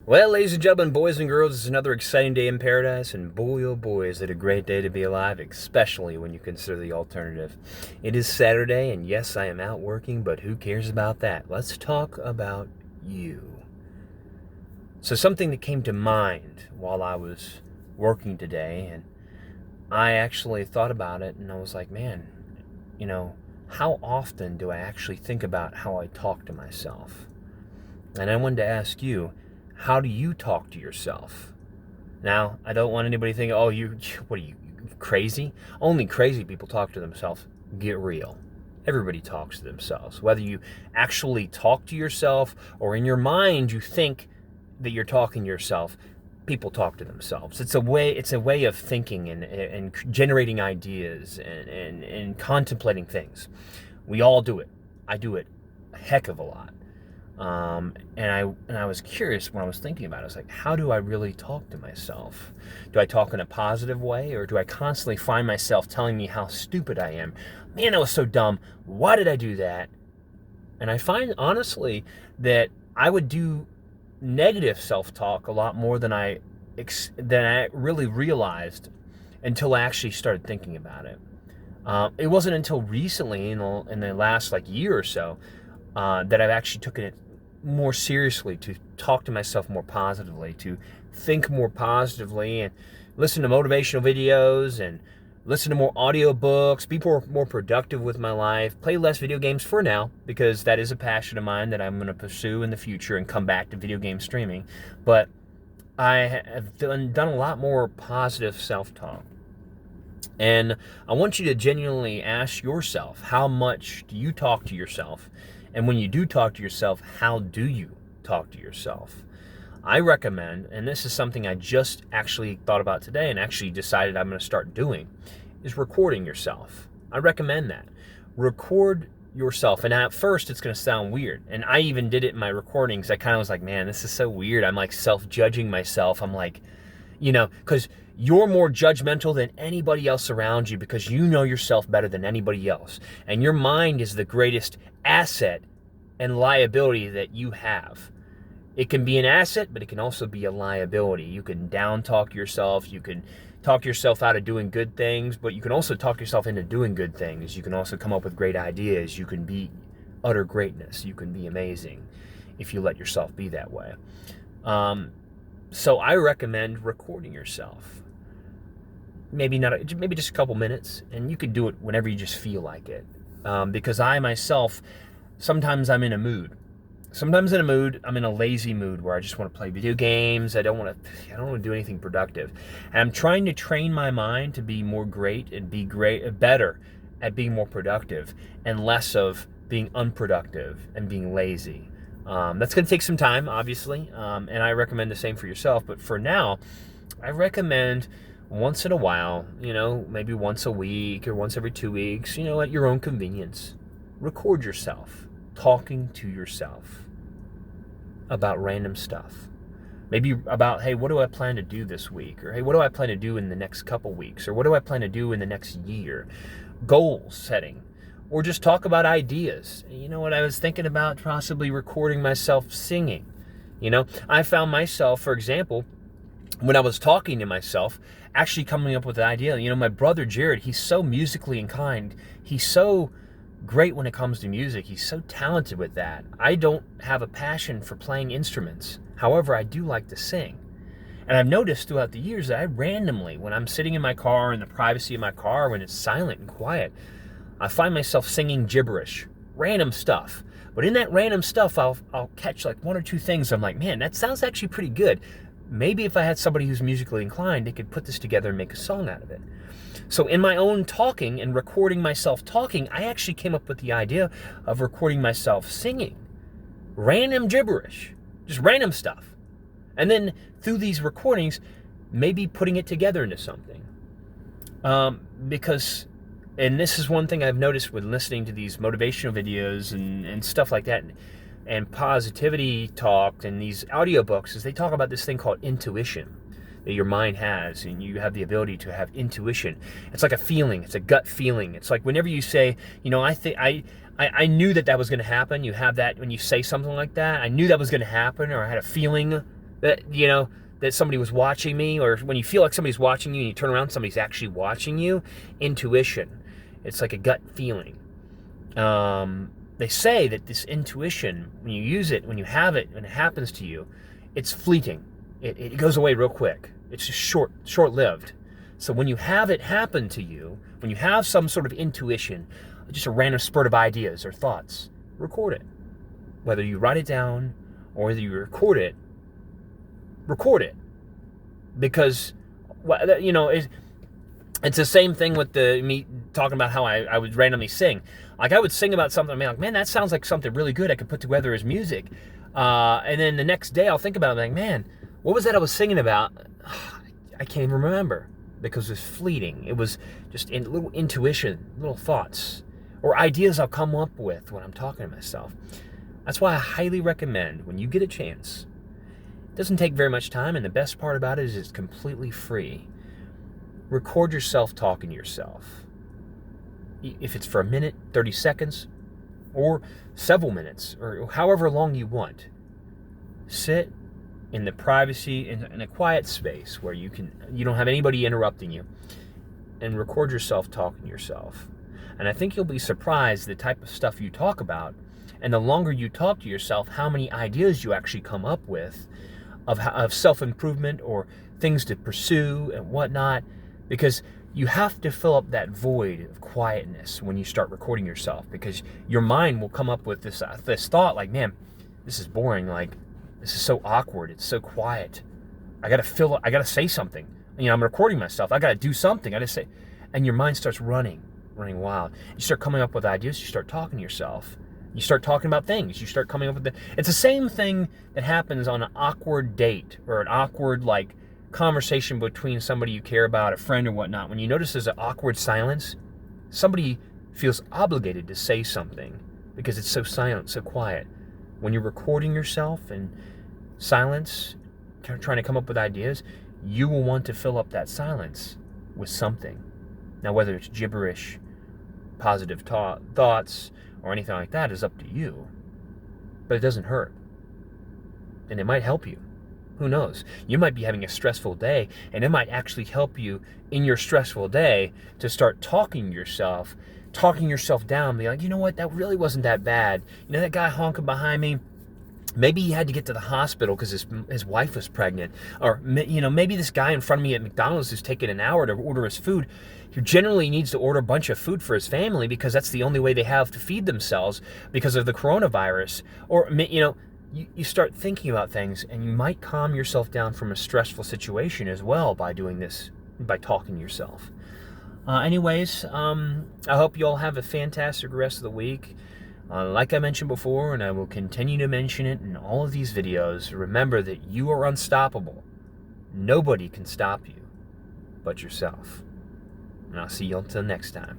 Well, ladies and gentlemen, boys and girls, it's another exciting day in paradise, and boy, oh boy, is it a great day to be alive, especially when you consider the alternative. It is Saturday, and yes, I am out working, but who cares about that? Let's talk about you. So something that came to mind while I was working today, and I actually thought about it, and I was like, man, how often do I actually think about how I talk to myself? And I wanted to ask you, how do you talk to yourself? Now, I don't want anybody thinking, oh, what are you, crazy? Only crazy people talk to themselves. Get real. Everybody talks to themselves. Whether you actually talk to yourself or in your mind you think that you're talking to yourself, people talk to themselves. It's a way of thinking and generating ideas and contemplating things. We all do it. I do it a heck of a lot. And I was curious when I was thinking about it. I was like, how do I really talk to myself? Do I talk in a positive way, or do I constantly find myself telling me how stupid I am? Man, I was so dumb. Why did I do that? And I find, honestly, that I would do negative self-talk a lot more than I really realized until I actually started thinking about it. It wasn't until recently, in the last year or so, that I've actually taken it more seriously, to talk to myself more positively, to think more positively, and listen to motivational videos and listen to more audiobooks, be more productive with my life, play less video games for now, because that is a passion of mine that I'm going to pursue in the future and come back to video game streaming. But I have done a lot more positive self-talk. And I want you to genuinely ask yourself, how much do you talk to yourself? And when you do talk to yourself, how do you talk to yourself? I recommend, and this is something I just actually thought about today and actually decided I'm going to start doing, is recording yourself. I recommend that. Record yourself. And at first, it's going to sound weird. And I even did it in my recordings. I kind of was like, man, this is so weird. I'm like self-judging myself. I'm like, because you're more judgmental than anybody else around you, because you know yourself better than anybody else. And your mind is the greatest asset and liability that you have. It can be an asset, but it can also be a liability. You can down talk yourself. You can talk yourself out of doing good things, but you can also talk yourself into doing good things. You can also come up with great ideas. You can be utter greatness. You can be amazing if you let yourself be that way. So I recommend recording yourself. Maybe just a couple minutes, and you could do it whenever you just feel like it. Because I myself, sometimes I'm in a mood. Sometimes I'm in a lazy mood where I just want to play video games. I don't want to do anything productive. And I'm trying to train my mind to be better at being more productive and less of being unproductive and being lazy. That's going to take some time, obviously, and I recommend the same for yourself. But for now, I recommend once in a while, maybe once a week or once every 2 weeks, at your own convenience, record yourself talking to yourself about random stuff. Maybe about, hey, what do I plan to do this week? Or, hey, what do I plan to do in the next couple weeks? Or what do I plan to do in the next year? Goal setting. Or just talk about ideas. You know what, I was thinking about possibly recording myself singing. I found myself, for example, when I was talking to myself, actually coming up with an idea. My brother Jared, he's so musically inclined. He's so great when it comes to music. He's so talented with that. I don't have a passion for playing instruments. However, I do like to sing. And I've noticed throughout the years that I randomly, when I'm sitting in my car, in the privacy of my car, when it's silent and quiet, I find myself singing gibberish, random stuff. But in that random stuff, I'll catch one or two things. I'm like, man, that sounds actually pretty good. Maybe if I had somebody who's musically inclined, they could put this together and make a song out of it. So in my own talking and recording myself talking, I actually came up with the idea of recording myself singing. Random gibberish, just random stuff. And then through these recordings, maybe putting it together into something. Because, and this is one thing I've noticed with listening to these motivational videos and stuff like that, and positivity talk and these audiobooks, is they talk about this thing called intuition that your mind has, and you have the ability to have intuition. It's like a feeling. It's a gut feeling. It's like whenever you say, I knew that was going to happen. You have that when you say something like that. I knew that was going to happen, or I had a feeling that, that somebody was watching me, or when you feel like somebody's watching you and you turn around, somebody's actually watching you. Intuition. It's like a gut feeling. They say that this intuition, when you use it, when you have it, when it happens to you, it's fleeting. It goes away real quick. It's just short-lived. So when you have it happen to you, when you have some sort of intuition, just a random spurt of ideas or thoughts, record it. Whether you write it down or whether you record it. Because, it's the same thing with me talking about how I would randomly sing. Like, I would sing about something, I'm like, man, that sounds like something really good I could put together as music. And then the next day I'll think about it, like, man, what was that I was singing about? I can't even remember, because it was fleeting. It was just little intuition, little thoughts, or ideas I'll come up with when I'm talking to myself. That's why I highly recommend, when you get a chance, it doesn't take very much time, and the best part about it is it's completely free. Record yourself talking to yourself. If it's for a minute, 30 seconds, or several minutes, or however long you want. Sit in the privacy, in a quiet space where you don't have anybody interrupting you, and record yourself talking to yourself. And I think you'll be surprised the type of stuff you talk about, and the longer you talk to yourself, how many ideas you actually come up with of self-improvement or things to pursue and whatnot, because you have to fill up that void of quietness when you start recording yourself, because your mind will come up with this thought like, man, this is boring, like, this is so awkward, it's so quiet, I gotta say something. I'm recording myself, I gotta do something, I gotta say, and your mind starts running wild. You start coming up with ideas, you start talking to yourself, you start talking about things, you start coming up with it's the same thing that happens on an awkward date, or an awkward, like, conversation between somebody you care about, a friend or whatnot. When you notice there's an awkward silence, somebody feels obligated to say something because it's so silent, so quiet. When you're recording yourself in silence, trying to come up with ideas, you will want to fill up that silence with something. Now, whether it's gibberish, positive thoughts, or anything like that is up to you. But it doesn't hurt. And it might help you. Who knows? You might be having a stressful day, and it might actually help you in your stressful day to start talking yourself down, be like, you know what, that really wasn't that bad. That guy honking behind me, maybe he had to get to the hospital because his wife was pregnant. Or, maybe this guy in front of me at McDonald's who's taking an hour to order his food, he generally needs to order a bunch of food for his family because that's the only way they have to feed themselves because of the coronavirus. Or, you start thinking about things, and you might calm yourself down from a stressful situation as well by doing this, by talking to yourself. Anyways, I hope you all have a fantastic rest of the week. Like I mentioned before, and I will continue to mention it in all of these videos, remember that you are unstoppable. Nobody can stop you but yourself. And I'll see you until next time.